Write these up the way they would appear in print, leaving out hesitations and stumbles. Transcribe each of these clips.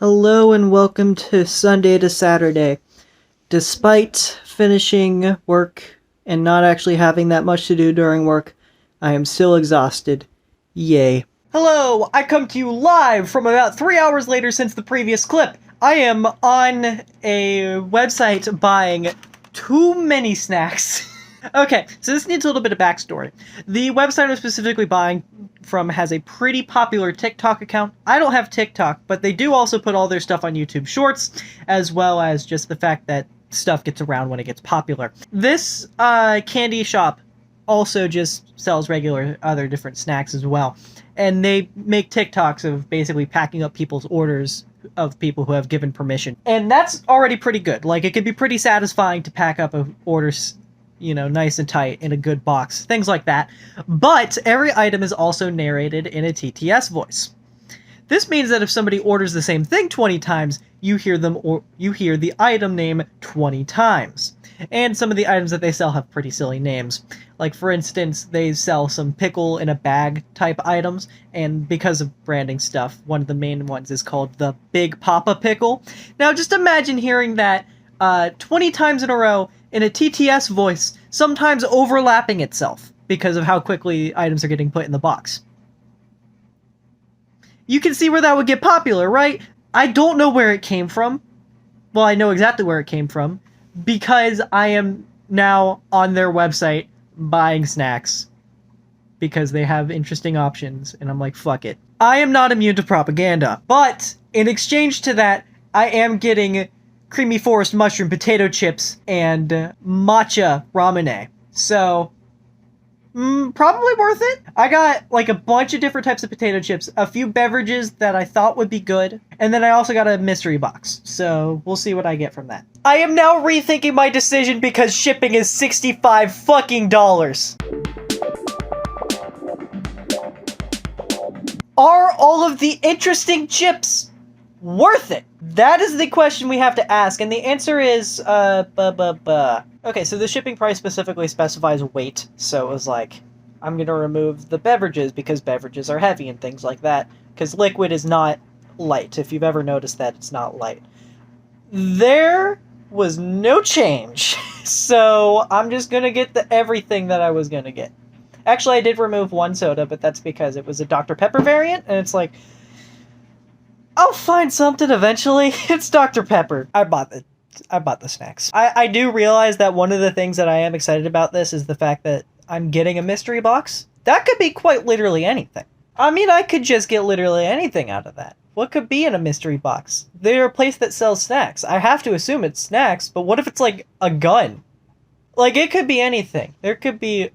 Hello and welcome to Sunday to Saturday. Despite finishing work and not actually having that much to do during work, I am still exhausted. Yay. Hello, I come to you live from about 3 hours later since the previous clip. I am on a website buying too many snacks. Okay, so this needs a little bit of backstory. The website I'm specifically buying from has a pretty popular TikTok account. I don't have TikTok, but they do also put all their stuff on YouTube Shorts, as well as just the fact that stuff gets around when it gets popular. This candy shop also just sells regular other different snacks as well. And they make TikToks of basically packing up people's orders of people who have given permission. And that's already pretty good. Like, it could be pretty satisfying to pack up orders, you know, nice and tight in a good box, things like that. But every item is also narrated in a TTS voice. This means that if somebody orders the same thing 20 times, you hear the item name 20 times. And some of the items that they sell have pretty silly names. Like, for instance, they sell some pickle in a bag type items, and because of branding stuff, one of the main ones is called the Big Papa Pickle. Now, just imagine hearing that 20 times in a row in a TTS voice, sometimes overlapping itself because of how quickly items are getting put in the box. You can see where that would get popular, right? I don't know where it came from. Well, I know exactly where it came from, because I am now on their website buying snacks because they have interesting options, and I'm like, fuck it. I am not immune to propaganda, but in exchange to that, I am getting creamy forest mushroom potato chips and matcha ramune. So, probably worth it. I got like a bunch of different types of potato chips, a few beverages that I thought would be good, and then I also got a mystery box. So, we'll see what I get from that. I am now rethinking my decision because shipping is $65 fucking dollars. Are all of the interesting chips worth it? That is the question we have to ask, and the answer is, Okay, so the shipping price specifically specifies weight, so it was like, I'm gonna remove the beverages because beverages are heavy and things like that, because liquid is not light. If you've ever noticed that, it's not light. There was no change, so I'm just gonna get everything that I was gonna get. Actually, I did remove one soda, but that's because it was a Dr. Pepper variant, and it's like, I'll find something eventually. It's Dr. Pepper. I bought the snacks. I do realize that one of the things that I am excited about this is the fact that I'm getting a mystery box. That could be quite literally anything. I mean, I could just get literally anything out of that. What could be in a mystery box? They're a place that sells snacks. I have to assume it's snacks, but what if it's like a gun? Like, it could be anything. There could be...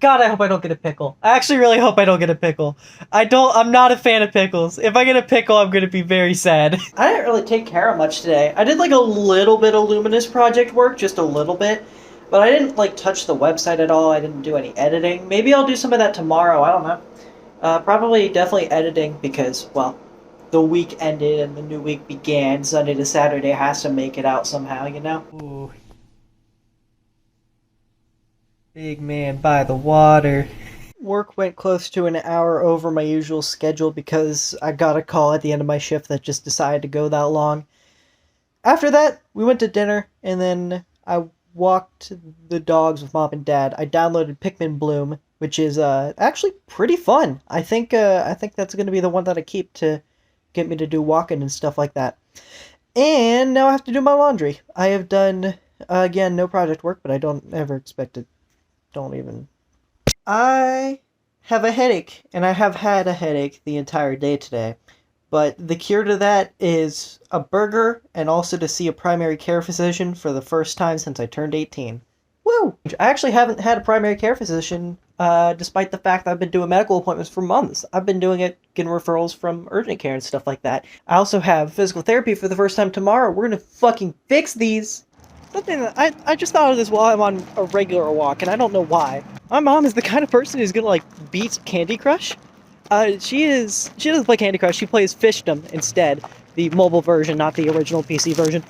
God, I hope I don't get a pickle. I actually really hope I don't get a pickle. I'm not a fan of pickles. If I get a pickle, I'm gonna be very sad. I didn't really take care of much today. I did like a little bit of Luminous project work, just a little bit. But I didn't like touch the website at all. I didn't do any editing. Maybe I'll do some of that tomorrow, I don't know. Probably definitely editing because, well, the week ended and the new week began. Sunday to Saturday has to make it out somehow, you know? Ooh. Big man by the water. Work went close to an hour over my usual schedule because I got a call at the end of my shift that just decided to go that long. After that, we went to dinner, and then I walked the dogs with Mom and Dad. I downloaded Pikmin Bloom, which is actually pretty fun. I think that's going to be the one that I keep to get me to do walking and stuff like that. And now I have to do my laundry. I have done, again, no project work, but I don't ever expect it. Don't even. I have a headache, and I have had a headache the entire day today. But the cure to that is a burger, and also to see a primary care physician for the first time since I turned 18. Woo! I actually haven't had a primary care physician, despite the fact that I've been doing medical appointments for months. I've been doing it, getting referrals from urgent care and stuff like that. I also have physical therapy for the first time tomorrow. We're gonna fucking fix these! Something that I just thought of this while I'm on a regular walk, and I don't know why. My mom is the kind of person who's gonna, like, beat Candy Crush. She doesn't play Candy Crush, she plays Fishdom instead. The mobile version, not the original PC version.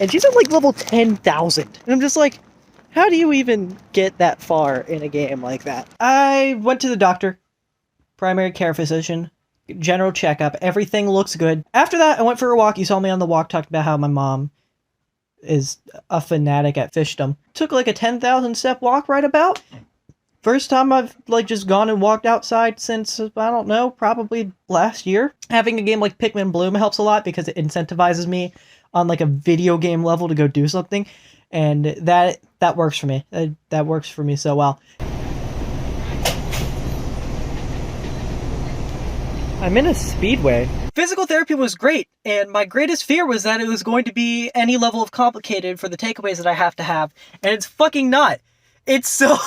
And she's at, like, level 10,000. And I'm just like, how do you even get that far in a game like that? I went to the doctor, primary care physician, general checkup. Everything looks good. After that, I went for a walk. You saw me on the walk, talked about how my mom is a fanatic at fishdom. Took like a 10,000 step walk right about. First time I've like just gone and walked outside since, I don't know, probably last year. Having a game like Pikmin Bloom helps a lot because it incentivizes me on like a video game level to go do something. And that works for me. That works for me so well. I'm in a speedway. Physical therapy was great, and my greatest fear was that it was going to be any level of complicated for the takeaways that I have to have, and it's fucking not. It's so...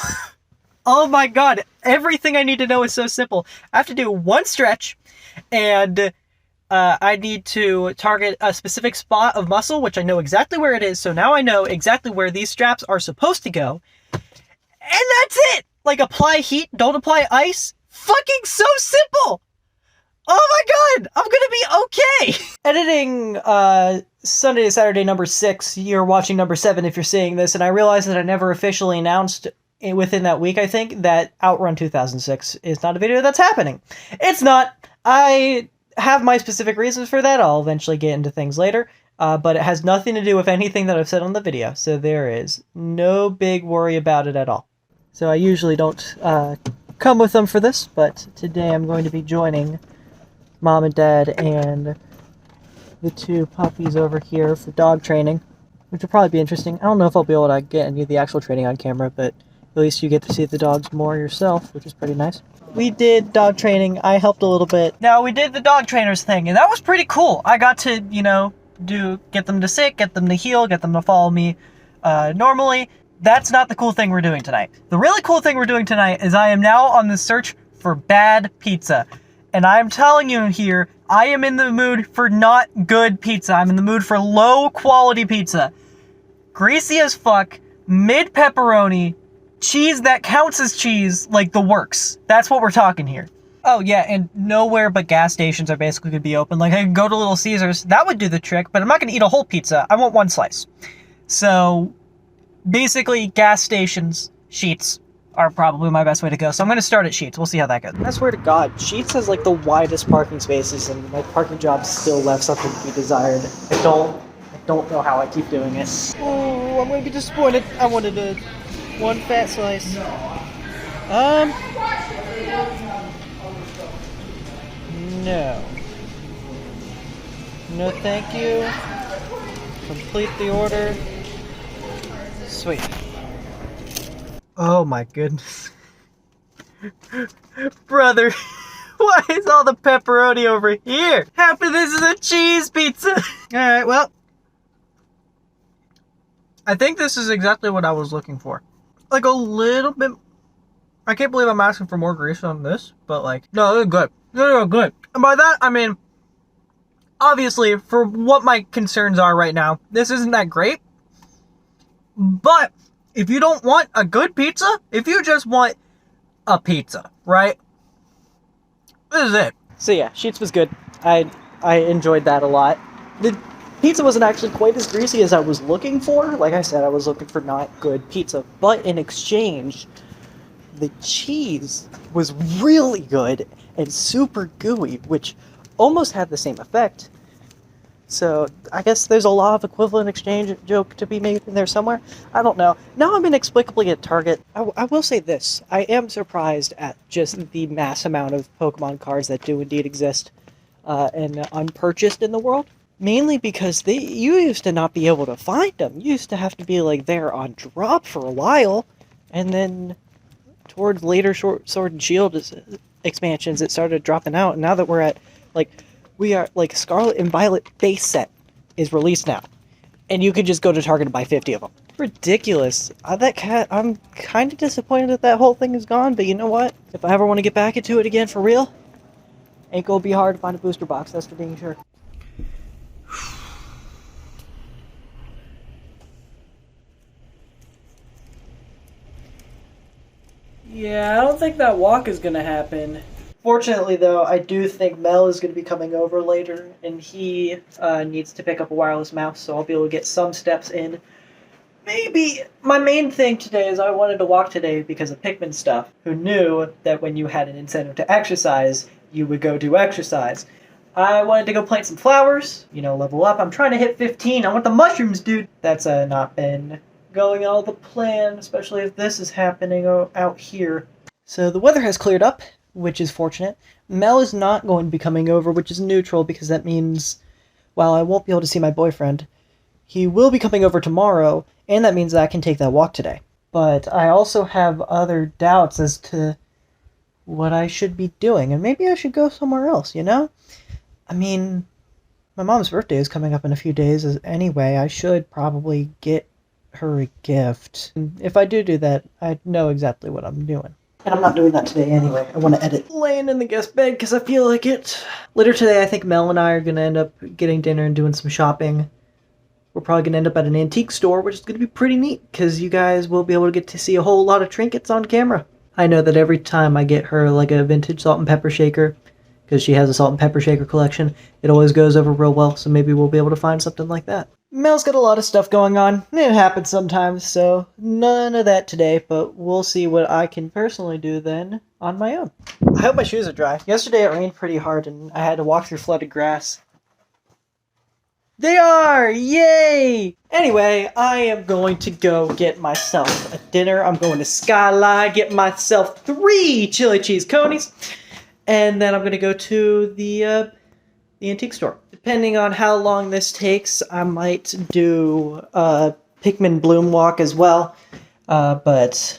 oh my god, everything I need to know is so simple. I have to do one stretch, and I need to target a specific spot of muscle, which I know exactly where it is, so now I know exactly where these straps are supposed to go, and that's it! Like, apply heat, don't apply ice. Fucking so simple! Oh my god! I'm gonna be okay! Editing, Sunday to Saturday number 6, you're watching number 7 if you're seeing this, and I realized that I never officially announced within that week, I think, that Outrun 2006 is not a video that's happening. It's not. I have my specific reasons for that. I'll eventually get into things later, but it has nothing to do with anything that I've said on the video, so there is no big worry about it at all. So I usually don't come with them for this, but today I'm going to be joining Mom and Dad and the 2 puppies over here for dog training, which will probably be interesting. I don't know if I'll be able to get any of the actual training on camera, but at least you get to see the dogs more yourself, which is pretty nice. We did dog training. I helped a little bit. Now, we did the dog trainers thing, and that was pretty cool. I got to, you know, get them to sit, get them to heel, get them to follow me normally. That's not the cool thing we're doing tonight. The really cool thing we're doing tonight is I am now on the search for bad pizza. And I'm telling you here, I am in the mood for not good pizza. I'm in the mood for low quality pizza. Greasy as fuck, mid pepperoni, cheese that counts as cheese, like the works. That's what we're talking here. Oh yeah, and nowhere but gas stations are basically going to be open. Like, I could go to Little Caesars, that would do the trick, but I'm not going to eat a whole pizza. I want one slice. So, basically, gas stations, Sheetz, are probably my best way to go. So I'm going to start at Sheetz. We'll see how that goes. I swear to God, Sheetz has like the widest parking spaces, and my parking job still left something to be desired. I don't know how I keep doing it. Oh, I'm going to be disappointed. I wanted one fat slice. No. No, thank you. Complete the order. Sweet. Oh my goodness. Brother, why is all the pepperoni over here? Half of this is a cheese pizza. Alright, well. I think this is exactly what I was looking for. Like a little bit. I can't believe I'm asking for more grease on this, but like, no, they're good. They're good. And by that, I mean, obviously, for what my concerns are right now, this isn't that great. But if you don't want a good pizza, if you just want a pizza, right? This is it. So yeah, Sheetz was good. I enjoyed that a lot. The pizza wasn't actually quite as greasy as I was looking for. Like I said, I was looking for not good pizza. But in exchange, the cheese was really good and super gooey, which almost had the same effect. So, I guess there's a law of equivalent exchange joke to be made in there somewhere. I don't know. Now I'm inexplicably at Target. I will say this. I am surprised at just the mass amount of Pokemon cards that do indeed exist and unpurchased in the world. Mainly because you used to not be able to find them. You used to have to be, like, there on drop for a while. And then, towards later Sword and Shield expansions, it started dropping out. And now that we're at, like... We are, like, Scarlet and Violet base set is released now. And you can just go to Target and buy 50 of them. Ridiculous. I'm kind of disappointed that whole thing is gone, but you know what? If I ever want to get back into it again for real, ain't gonna be hard to find a booster box, that's for dang sure. Yeah, I don't think that walk is gonna happen. Fortunately, though, I do think Mel is going to be coming over later, and he needs to pick up a wireless mouse, so I'll be able to get some steps in. Maybe my main thing today is I wanted to walk today because of Pikmin stuff. Who knew that when you had an incentive to exercise, you would go do exercise. I wanted to go plant some flowers, level up. I'm trying to hit 15. I want the mushrooms, dude. That's not been going all the plan, especially if this is happening out here. So the weather has cleared up, which is fortunate. Mel is not going to be coming over, which is neutral, because that means, while I won't be able to see my boyfriend, he will be coming over tomorrow, and that means that I can take that walk today. But I also have other doubts as to what I should be doing, and maybe I should go somewhere else, I mean, my mom's birthday is coming up in a few days anyway. I should probably get her a gift. And if I do that, I know exactly what I'm doing. And I'm not doing that today anyway. I want to edit laying in the guest bed because I feel like it. Later today, I think Mel and I are going to end up getting dinner and doing some shopping. We're probably going to end up at an antique store, which is going to be pretty neat because you guys will be able to get to see a whole lot of trinkets on camera. I know that every time I get her like a vintage salt and pepper shaker, because she has a salt and pepper shaker collection, it always goes over real well, so maybe we'll be able to find something like that. Mel's got a lot of stuff going on. It happens sometimes, so none of that today, but we'll see what I can personally do then on my own. I hope my shoes are dry. Yesterday it rained pretty hard, and I had to walk through flooded grass. They are! Yay! Anyway, I am going to go get myself a dinner. I'm going to Skyline, get myself 3 chili cheese conies. And then I'm going to go to the antique store. Depending on how long this takes, I might do a Pikmin Bloom walk as well. But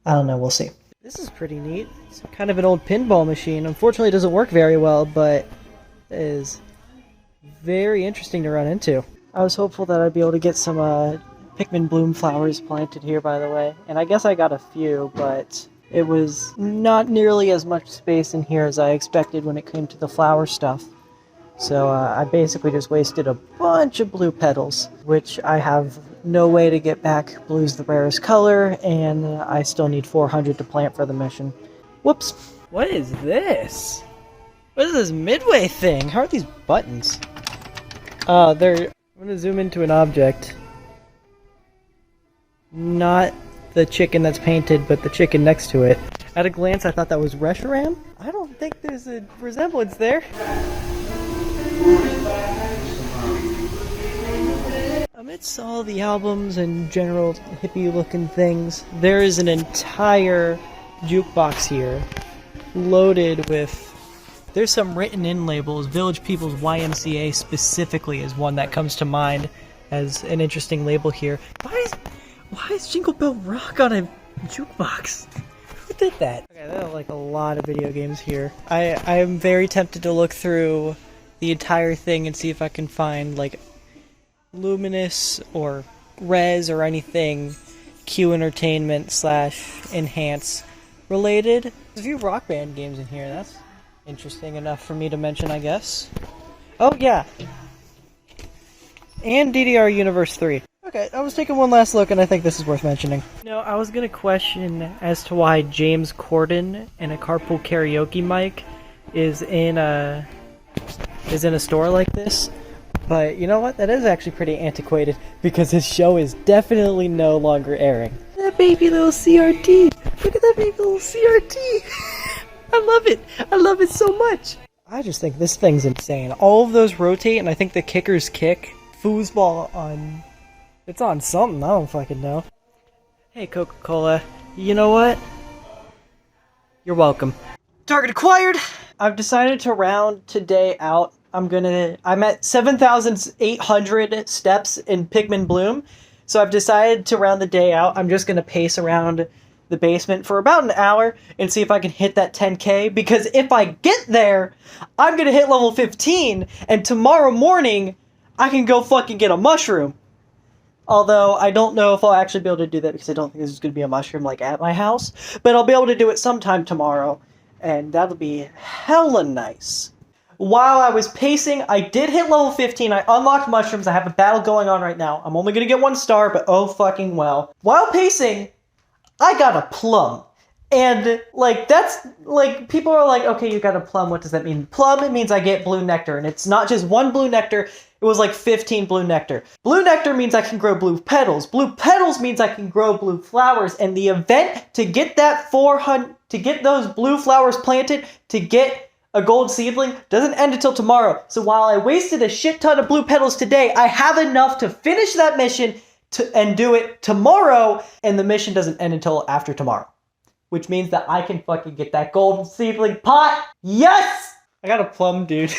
I don't know, we'll see. This is pretty neat. It's kind of an old pinball machine. Unfortunately, it doesn't work very well, but it is very interesting to run into. I was hopeful that I'd be able to get some Pikmin Bloom flowers planted here, by the way. And I guess I got a few, but it was not nearly as much space in here as I expected when it came to the flower stuff. So I basically just wasted a bunch of blue petals, which I have no way to get back. Blue's the rarest color, and I still need 400 to plant for the mission. Whoops. What is this? What is this midway thing? How are these buttons? I'm going to zoom into an object. Not the chicken that's painted, but the chicken next to it. At a glance, I thought that was Reshiram. I don't think there's a resemblance there. Amidst all the albums and general hippie-looking things, there is an entire jukebox here, loaded with... There's some written-in labels. Village People's YMCA specifically is one that comes to mind as an interesting label here. Why is Jingle Bell Rock on a jukebox? Who did that? Okay, there are like a lot of video games here. I am very tempted to look through the entire thing and see if I can find like Luminous or Rez or anything Q Entertainment / Enhance related. There's a few Rock Band games in here. That's interesting enough for me to mention, I guess. Oh yeah, and DDR Universe 3. Okay, I was taking one last look, and I think this is worth mentioning. I was gonna question as to why James Corden and a carpool karaoke mic is in a store like this, but you know what? That is actually pretty antiquated because his show is definitely no longer airing. That baby little CRT! Look at that baby little CRT! I love it! I love it so much! I just think this thing's insane. All of those rotate, and I think the kickers kick. Foosball on... It's on something, I don't fucking know. Hey Coca-Cola, you know what? You're welcome. Target acquired! I've decided to round today out. I'm at 7,800 steps in Pikmin Bloom, so I've decided to round the day out. I'm just gonna pace around the basement for about an hour and see if I can hit that 10k, because if I get there, I'm gonna hit level 15, and tomorrow morning, I can go fucking get a mushroom. Although, I don't know if I'll actually be able to do that because I don't think there's going to be a mushroom, like, at my house. But I'll be able to do it sometime tomorrow, and that'll be hella nice. While I was pacing, I did hit level 15. I unlocked mushrooms. I have a battle going on right now. I'm only going to get 1 star, but oh fucking well. While pacing, I got a plum. And, like, that's, like, people are like, okay, you got a plum, what does that mean? Plum, it means I get blue nectar, and it's not just 1 blue nectar, it was like 15 blue nectar. Blue nectar means I can grow blue petals. Blue petals means I can grow blue flowers, and the event to get that 400... to get those blue flowers planted, to get a gold seedling, doesn't end until tomorrow. So while I wasted a shit ton of blue petals today, I have enough to finish that mission and do it tomorrow, and the mission doesn't end until after tomorrow. Which means that I can fucking get that golden seedling pot. Yes! I got a plum, dude.